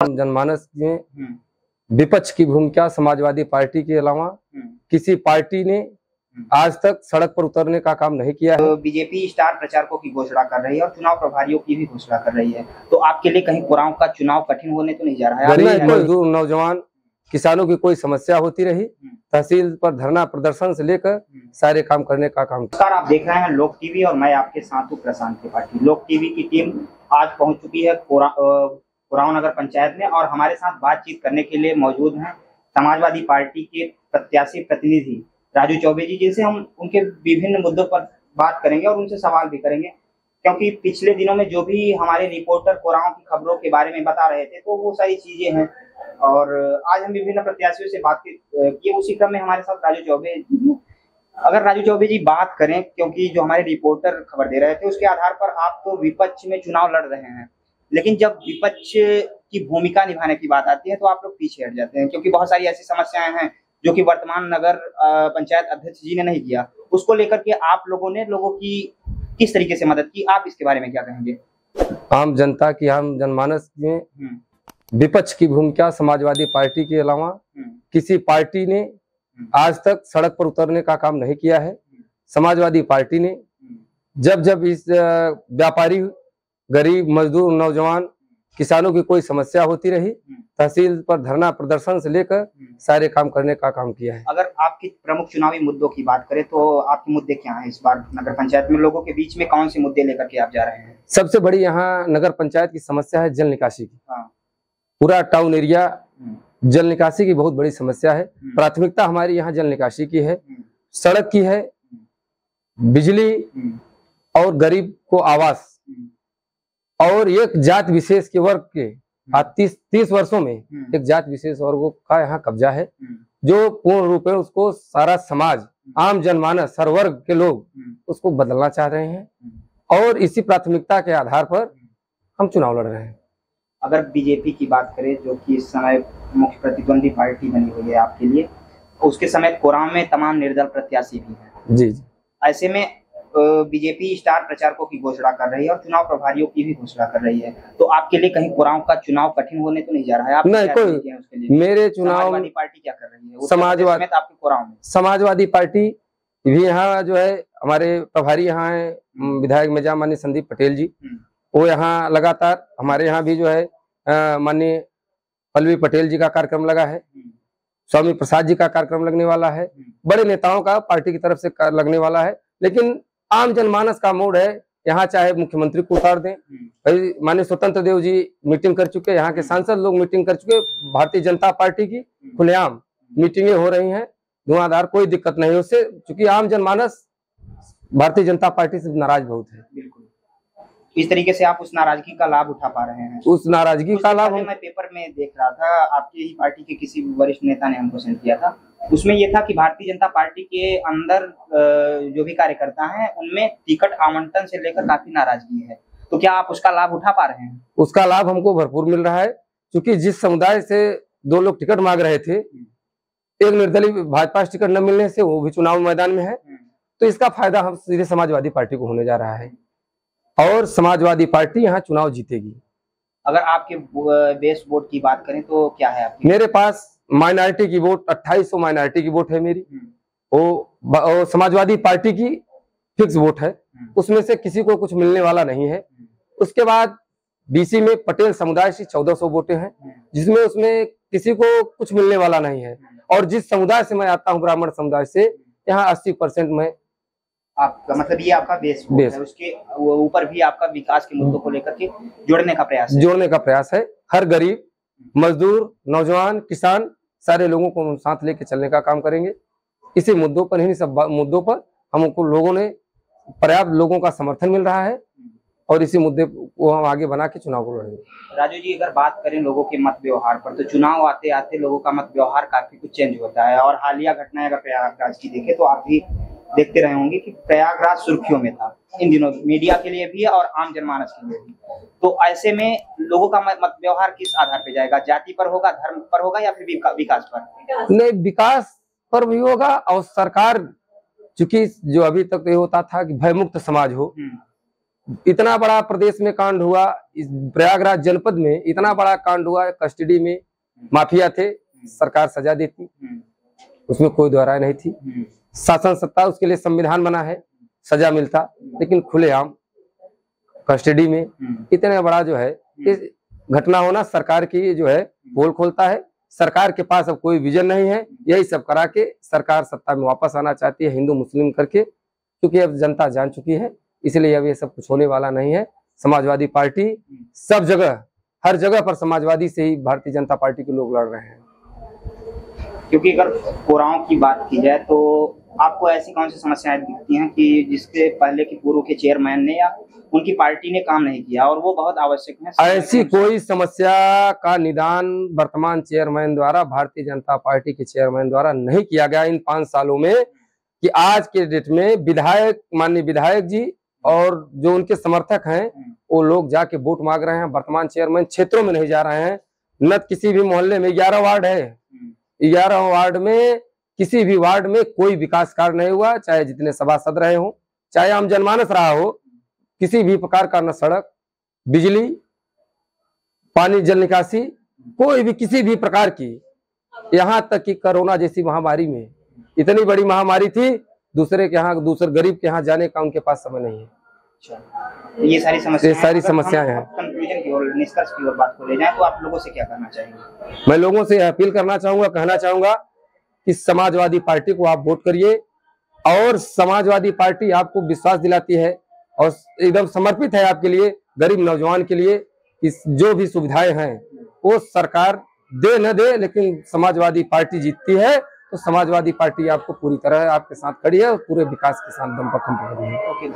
जनमानस में विपक्ष की भूमिका समाजवादी पार्टी के अलावा किसी पार्टी ने आज तक सड़क पर उतरने का काम नहीं किया है। तो बीजेपी स्टार प्रचारकों की घोषणा कर रही है और चुनाव प्रभारियों की भी घोषणा कर रही है, तो आपके लिए कहीं कोरांव का चुनाव कठिन होने तो नहीं जा रहा है? गरीब मजदूर नौजवान किसानों की कोई समस्या होती रही, तहसील पर धरना प्रदर्शन से लेकर सारे काम करने का काम। नमस्कार, आप देख रहे हैं लोक टीवी और मैं आपके साथ हूँ प्रशांत त्रिपाठी। लोक टीवी की टीम आज पहुंच चुकी है कोरांव नगर पंचायत में और हमारे साथ बातचीत करने के लिए मौजूद हैं समाजवादी पार्टी के प्रत्याशी प्रतिनिधि राजू चौबे जी, जिनसे हम उनके विभिन्न मुद्दों पर बात करेंगे और उनसे सवाल भी करेंगे, क्योंकि पिछले दिनों में जो भी हमारे रिपोर्टर कोरांव की खबरों के बारे में बता रहे थे तो वो सारी चीजें हैं। और आज हम विभिन्न प्रत्याशियों से बात किए, उसी क्रम में हमारे साथ राजू चौबे जी। अगर राजू चौबे जी बात करें, क्योंकि जो हमारे रिपोर्टर खबर दे रहे थे उसके आधार पर आप तो विपक्ष में चुनाव लड़ रहे हैं, लेकिन जब विपक्ष की भूमिका निभाने की बात आती है तो आप लोग पीछे हट जाते हैं, क्योंकि बहुत सारी ऐसी समस्याएं हैं जो कि वर्तमान नगर पंचायत अध्यक्ष जी ने नहीं किया, उसको लेकर के आप लोगों ने लोगों की किस तरीके से मदद की, आप इसके बारे में क्या कहेंगे? आम जनता की, आम जनमानस में विपक्ष की भूमिका समाजवादी पार्टी के अलावा किसी पार्टी ने आज तक सड़क पर उतरने का काम नहीं किया है। समाजवादी पार्टी ने जब इस व्यापारी, गरीब मजदूर नौजवान किसानों की कोई समस्या होती रही, तहसील पर धरना प्रदर्शन से लेकर सारे काम करने का काम किया है। अगर आपके प्रमुख चुनावी मुद्दों की बात करें तो आपके मुद्दे क्या हैं इस बार नगर पंचायत में? लोगों के बीच में कौन से मुद्दे लेकर के आप जा रहे हैं? सबसे बड़ी यहाँ नगर पंचायत की समस्या है जल निकासी की। पूरा टाउन एरिया जल निकासी की बहुत बड़ी समस्या है। प्राथमिकता हमारी यहाँ जल निकासी की है, सड़क की है, बिजली और गरीब को आवास, और एक जात विशेष के वर्ग के आज 30 वर्षों में एक जात विशेष वर्गों का यहाँ कब्जा है, जो पूर्ण रूप में उसको सारा समाज, आम जनमानस, हर वर्ग के लोग उसको बदलना चाह रहे हैं, और इसी प्राथमिकता के आधार पर हम चुनाव लड़ रहे हैं। अगर बीजेपी की बात करें, जो कि इस समय मुख्य प्रतिद्वंदी पार्टी बनी हुई है आपके लिए, उसके समय कोरांव में तमाम निर्दल प्रत्याशी भी हैं। जी। ऐसे में बीजेपी स्टार प्रचारकों की घोषणा कर रही है और चुनाव प्रभारियों की भी घोषणा कर रही है, तो आपके लिए कहीं कोरांव का चुनाव कठिन होने तो नहीं जा रहा है? आप नहीं, कोई उसके लिए मेरे चुनाव समाजवादी पार्टी क्या कर रही है? समाजवादी पार्टी भी यहाँ जो है, हमारे प्रभारी यहाँ है विधायक मेजा माननीय संदीप पटेल जी, वो यहाँ लगातार, हमारे यहाँ भी जो है माननीय पल्लवी पटेल जी का कार्यक्रम लगा है, स्वामी प्रसाद जी का कार्यक्रम लगने वाला है, बड़े नेताओं का पार्टी की तरफ से लगने वाला है, लेकिन आम जनमानस का मूड है यहाँ, चाहे मुख्यमंत्री को उतार दें। माननीय स्वतंत्र देव जी मीटिंग कर चुके, यहाँ के सांसद लोग मीटिंग कर चुके, भारतीय जनता पार्टी की खुलेआम मीटिंगें हो रही हैं, धुआंधार, कोई दिक्कत नहीं है उससे, क्योंकि आम जनमानस भारतीय जनता पार्टी से नाराज बहुत है। बिल्कुल, इस तरीके से आप उस नाराजगी का लाभ उठा पा रहे हैं? उस नाराजगी का लाभ मैं पेपर में देख रहा था, आपकी ही पार्टी के किसी वरिष्ठ नेता ने हमको सेंड किया था, उसमें ये था कि भारतीय जनता पार्टी के अंदर जो भी कार्यकर्ता हैं उनमें टिकट आवंटन से लेकर काफी नाराजगी है, तो क्या आप उसका लाभ उठा पा रहे हैं? उसका लाभ हमको भरपूर मिल रहा है, क्योंकि जिस समुदाय से 2 लोग टिकट मांग रहे थे, एक निर्दलीय भाजपा से टिकट न मिलने से वो भी चुनाव मैदान में है, तो इसका फायदा हम सीधे समाजवादी पार्टी को होने जा रहा है और समाजवादी पार्टी यहाँ चुनाव जीतेगी। अगर आपके बेस वोट की बात करें तो क्या है आपकी? मेरे पास माइनॉरिटी की वोट 2800 माइनॉरिटी की वोट है मेरी, वो समाजवादी पार्टी की फिक्स वोट है, उसमें से किसी को कुछ मिलने वाला नहीं है। उसके बाद बीसी में पटेल समुदाय से 1400 वोटें हैं, जिसमें उसमें किसी को कुछ मिलने वाला नहीं है, और जिस समुदाय से मैं आता हूँ, ब्राह्मण समुदाय से, यहाँ 80% में आपका मतलब ये आपका बेस है, उसके ऊपर भी आपका विकास के मुद्दों को लेकर के जोड़ने का प्रयास है। हर गरीब, मजदूर, नौजवान, किसान, सारे लोगों को साथ लेके चलने का काम करेंगे। इसी मुद्दों पर, इन्हीं सब मुद्दों पर हमको लोगों ने, पर्याप्त लोगों का समर्थन मिल रहा है, और इसी मुद्दे को हम आगे बना के चुनाव को लड़ेंगे। राजू जी, अगर बात करें लोगों के मत व्यवहार पर, तो चुनाव आते आते लोगों का मत व्यवहार काफी कुछ चेंज होता है, और हालिया घटनाएं अगर प्रयागराज की देखें तो आप भी देखते रहे होंगे कि प्रयागराज सुर्खियों में था इन दिनों, मीडिया के लिए भी और आम जनमानस के लिए भी। तो ऐसे में लोगों का मत व्यवहार किस आधार पे जाएगा? जाति पर होगा, धर्म पर होगा, या फिर विकास पर? नहीं, विकास पर भी होगा, और सरकार, चूंकि जो अभी तक ये होता था कि भयमुक्त समाज हो, इतना बड़ा प्रदेश में कांड हुआ, इस प्रयागराज जनपद में इतना बड़ा कांड हुआ, कस्टडी में माफिया थे, सरकार सजा देती, उसमें कोई दोहराय नहीं थी। शासन सत्ता, उसके लिए संविधान बना है, सजा मिलता, लेकिन खुलेआम कस्टडी में इतने बड़ा जो है इस घटना होना सरकार की जो है पोल खोलता है। सरकार के पास अब कोई विजन नहीं है, यही सब करा के सरकार सत्ता में वापस आना चाहती है, हिंदू मुस्लिम करके, क्योंकि अब जनता जान चुकी है, इसलिए अब ये सब कुछ होने वाला नहीं है। समाजवादी पार्टी सब जगह, हर जगह पर समाजवादी से ही भारतीय जनता पार्टी के लोग लड़ रहे हैं। क्योंकि अगर कोराओं की बात की जाए तो आपको ऐसी कौन सी समस्याएं दिखती हैं कि जिसके पहले की पूर्व के चेयरमैन ने या उनकी पार्टी ने काम नहीं किया और वो बहुत आवश्यक है? ऐसी कोई समस्या का निदान वर्तमान चेयरमैन द्वारा, भारतीय जनता पार्टी के चेयरमैन द्वारा नहीं किया गया इन 5 सालों में, कि आज के डेट में विधायक, माननीय विधायक जी और जो उनके समर्थक हैं वो लोग जाके वोट मांग रहे हैं। वर्तमान चेयरमैन क्षेत्रों में नहीं जा रहे हैं, न किसी भी मोहल्ले में, 11 वार्ड है, 11 वार्ड में किसी भी वार्ड में कोई विकास कार्य नहीं हुआ, चाहे जितने सभासद रहे हो, चाहे आम जनमानस रहा हो, किसी भी प्रकार का न सड़क, बिजली, पानी, जल निकासी, कोई भी किसी भी प्रकार की, यहाँ तक कि कोरोना जैसी महामारी में, इतनी बड़ी महामारी थी, दूसरे के यहाँ, दूसरे गरीब के यहाँ जाने का उनके पास समय नहीं है। अच्छा, ये सारी समस्याएं हैं। कंक्लूजन की ओर, निष्कर्ष की ओर बात को ले जाएं तो आप लोगों से क्या करना चाहेंगे? मैं लोगों से अपील करना चाहूंगा, कहना चाहूंगा कि समाजवादी पार्टी को आप वोट करिए, और समाजवादी पार्टी आपको विश्वास दिलाती है और एकदम समर्पित है आपके लिए, गरीब नौजवान के लिए, इस जो भी सुविधाएं हैं वो सरकार दे न दे, लेकिन समाजवादी पार्टी जीतती है तो समाजवादी पार्टी आपको पूरी तरह आपके साथ खड़ी है और पूरे विकास के साथ दम पर खड़ी है।